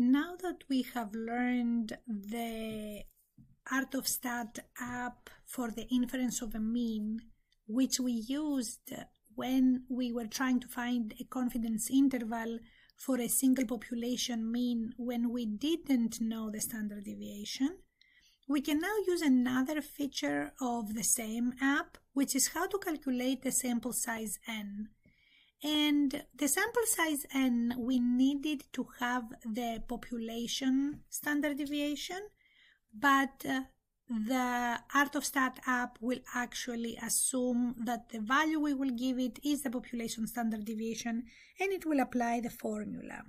Now that we have learned the Art of Stat app for the inference of a mean, which we used when we were trying to find a confidence interval for a single population mean when we didn't know the standard deviation, we can now use another feature of the same app, which is how to calculate the sample size n. And the sample size n, we needed to have the population standard deviation, but the Art of Stat app will actually assume that the value we will give it is the population standard deviation, and it will apply the formula.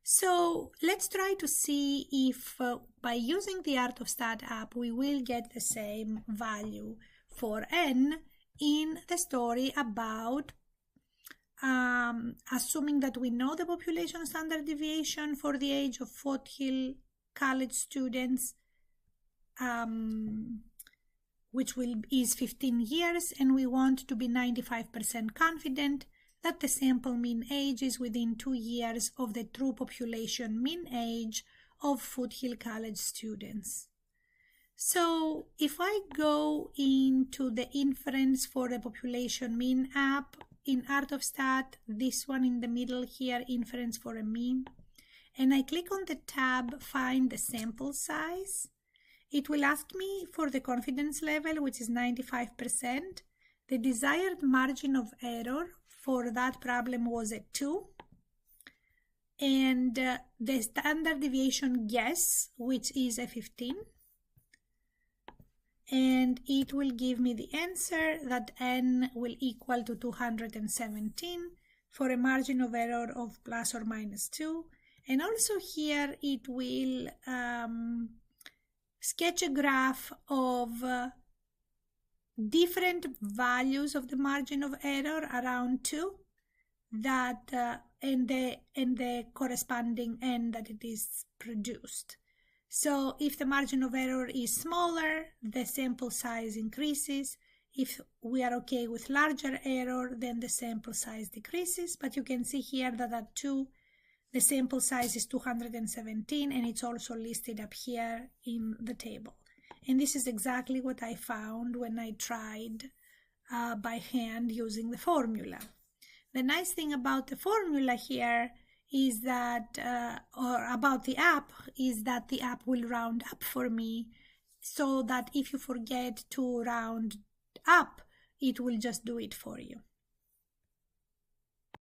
So let's try to see if by using the Art of Stat app we will get the same value for n in the story about assuming that we know the population standard deviation for the age of Foothill College students, which is 15 years, and we want to be 95% confident that the sample mean age is within 2 years of the true population mean age of Foothill College students. So if I go into the inference for the population mean app in Art of Stat, this one in the middle here, inference for a mean, and I click on the tab find the sample size, it will ask me for the confidence level, which is 95%. The desired margin of error for that problem was a 2, and the standard deviation guess, which is a 15, and it will give me the answer that n will equal to 217 for a margin of error of plus or minus 2. And also here it will sketch a graph of different values of the margin of error around 2 that and the corresponding n that it is produced. So if the margin of error is smaller, the sample size increases. If we are okay with larger error, then the sample size decreases. But you can see here that at 2, the sample size is 217, and it's also listed up here in the table. And this is exactly what I found when I tried by hand using the formula. The nice thing about the formula here is that, or about the app, is that the app will round up for me, so that if you forget to round up, it will just do it for you.